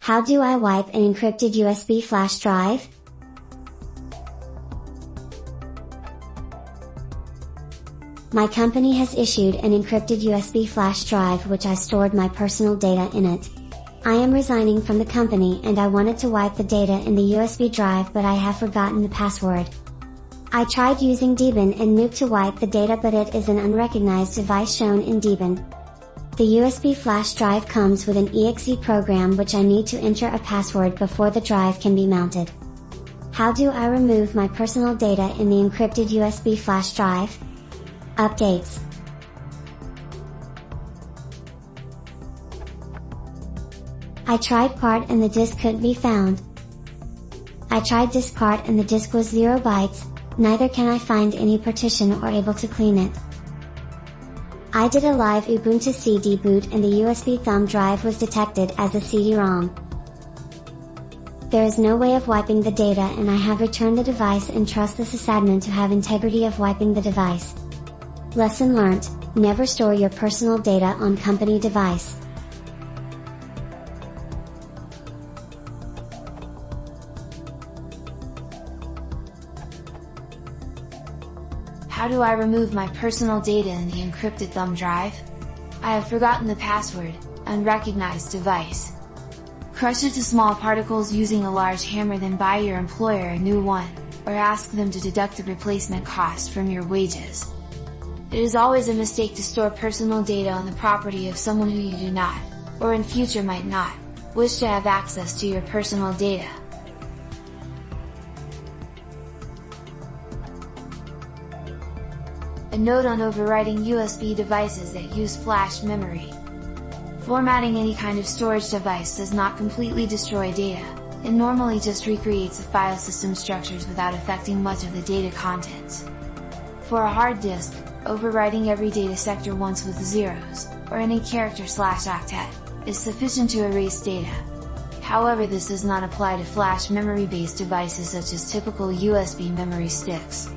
How do I wipe an encrypted USB flash drive? My company has issued an encrypted USB flash drive which I stored my personal data in it. I am resigning from the company and I wanted to wipe the data in the USB drive, but I have forgotten the password. I tried using Debian and Nuke to wipe the data, but it is an unrecognized device shown in Debian. The USB flash drive comes with an exe program which I need to enter a password before the drive can be mounted. How do I remove my personal data in the encrypted USB flash drive? Updates. I tried part and the disk couldn't be found. I tried disk part and the disk was 0 bytes, neither can I find any partition or able to clean it. I did a live Ubuntu CD boot and the USB thumb drive was detected as a CD-ROM. There is no way of wiping the data and I have returned the device and trust the sysadmin to have integrity of wiping the device. Lesson learnt: never store your personal data on company device. How do I remove my personal data in the encrypted thumb drive? I have forgotten the password, unrecognized device. Crush it to small particles using a large hammer, then buy your employer a new one, or ask them to deduct the replacement cost from your wages. It is always a mistake to store personal data on the property of someone who you do not, or in future might not, wish to have access to your personal data. A note on overwriting USB devices that use flash memory. Formatting any kind of storage device does not completely destroy data, it normally just recreates the file system structures without affecting much of the data contents. For a hard disk, overwriting every data sector once with zeros, or any character/octet, is sufficient to erase data. However, this does not apply to flash memory-based devices such as typical USB memory sticks.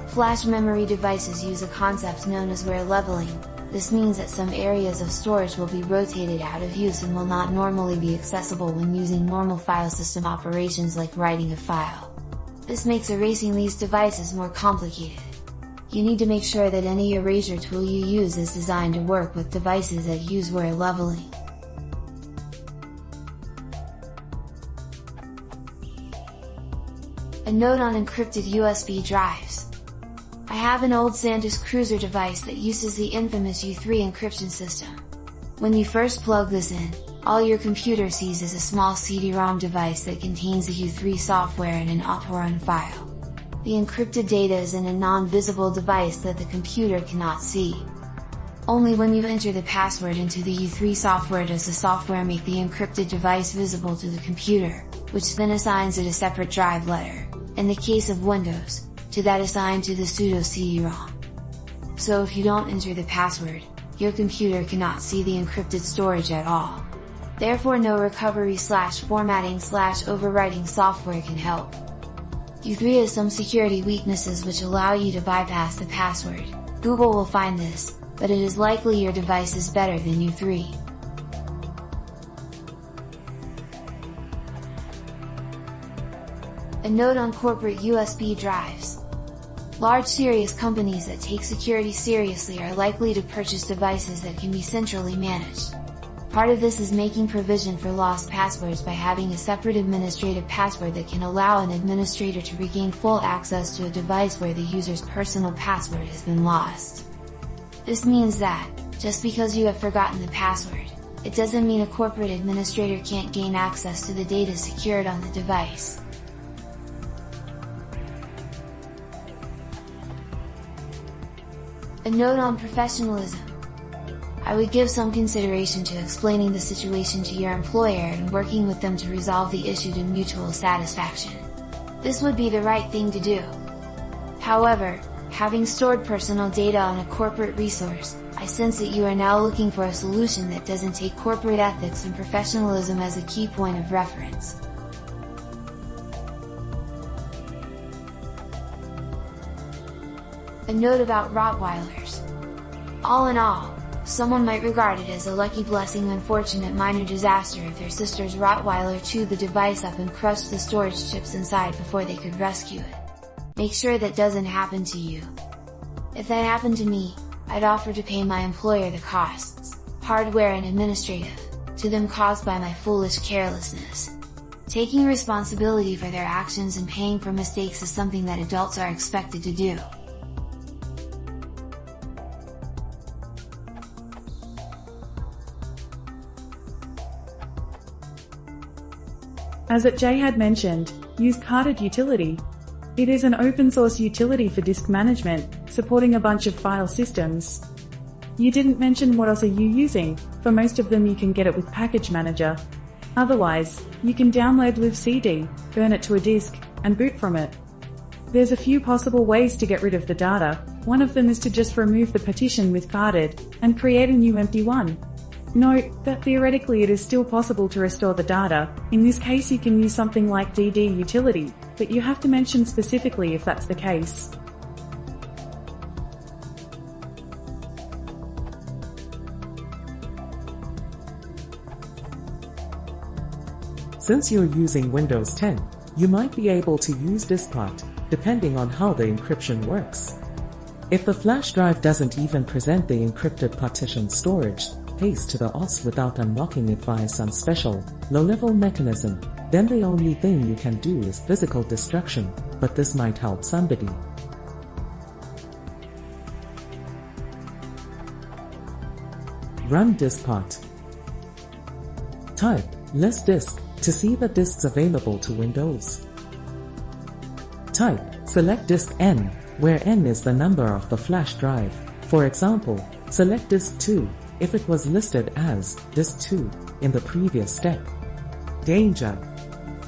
Flash memory devices use a concept known as wear leveling. This means that some areas of storage will be rotated out of use and will not normally be accessible when using normal file system operations like writing a file. This makes erasing these devices more complicated. You need to make sure that any erasure tool you use is designed to work with devices that use wear leveling. A note on encrypted USB drives. I have an old Santos Cruiser device that uses the infamous U3 encryption system. When you first plug this in, all your computer sees is a small CD-ROM device that contains the U3 software and an auto-run file. The encrypted data is in a non-visible device that the computer cannot see. Only when you enter the password into the U3 software does the software make the encrypted device visible to the computer, which then assigns it a separate drive letter, in the case of Windows, to that assigned to the pseudo CD-ROM. So if you don't enter the password, your computer cannot see the encrypted storage at all. Therefore no recovery/formatting/overwriting software can help. U3 has some security weaknesses which allow you to bypass the password. Google will find this, but it is likely your device is better than U3. A note on corporate USB drives. Large serious companies that take security seriously are likely to purchase devices that can be centrally managed. Part of this is making provision for lost passwords by having a separate administrative password that can allow an administrator to regain full access to a device where the user's personal password has been lost. This means that, just because you have forgotten the password, it doesn't mean a corporate administrator can't gain access to the data secured on the device. A note on professionalism. I would give some consideration to explaining the situation to your employer and working with them to resolve the issue to mutual satisfaction. This would be the right thing to do. However, having stored personal data on a corporate resource, I sense that you are now looking for a solution that doesn't take corporate ethics and professionalism as a key point of reference. A note about Rottweilers. All in all, Someone might regard it as a lucky blessing, unfortunate minor disaster if their sister's Rottweiler chewed the device up and crushed the storage chips inside before they could rescue it. Make sure that doesn't happen to you. If that happened to me, I'd offer to pay my employer the costs, hardware and administrative, to them caused by my foolish carelessness. Taking responsibility for their actions and paying for mistakes is something that adults are expected to do. As Jay had mentioned, use carded utility. It is an open source utility for disk management, supporting a bunch of file systems. You didn't mention what else are you using. For most of them you can get it with Package Manager. Otherwise, you can download libcd, burn it to a disk, and boot from it. There's a few possible ways to get rid of the data. One of them is to just remove the partition with carded, and create a new empty one. Note that theoretically it is still possible to restore the data. In this case you can use something like dd utility, but you have to mention specifically if that's the case. Since you're using Windows 10, you might be able to use diskpart, depending on how the encryption works. If the flash drive doesn't even present the encrypted partition storage space to the OS without unlocking it via some special, low-level mechanism, then the only thing you can do is physical destruction, but this might help somebody. Run diskpart. Type list disk to see the disks available to Windows. Type select disk N, where N is the number of the flash drive. For example, select disk 2, if it was listed as disk 2 in the previous step. Danger!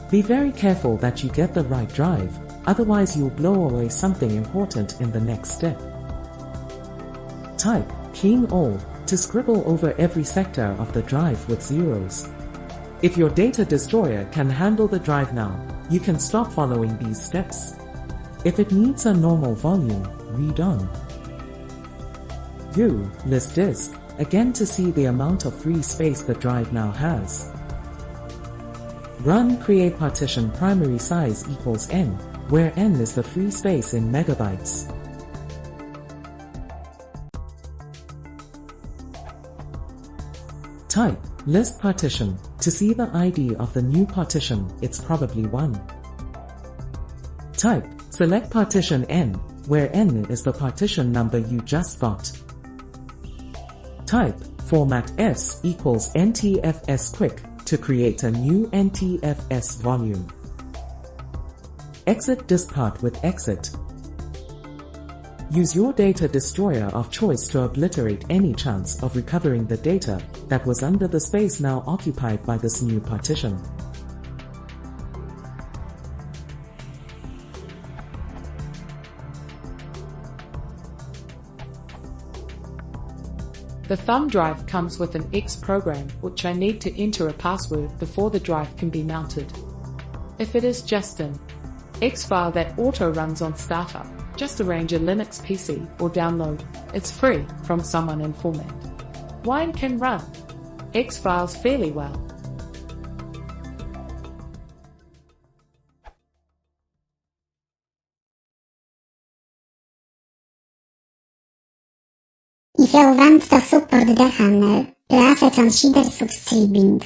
Be very careful that you get the right drive, otherwise you'll blow away something important in the next step. Type king all to scribble over every sector of the drive with zeros. If your data destroyer can handle the drive now, you can stop following these steps. If it needs a normal volume, read on. View list disk, again to see the amount of free space the drive now has. Run create partition primary size equals n, where n is the free space in megabytes. Type list partition to see the ID of the new partition, it's probably 1. Type select partition n, where n is the partition number you just got. Type format s equals ntfs quick to create a new ntfs volume. Exit diskpart with exit. Use your data destroyer of choice to obliterate any chance of recovering the data that was under the space now occupied by this new partition. The thumb drive comes with an X program which I need to enter a password before the drive can be mounted. If it is just an X file that auto runs on startup, just arrange a Linux PC or download. It's free from someone in format. Wine can run X files fairly well. If you want the support, then press consider subscribing.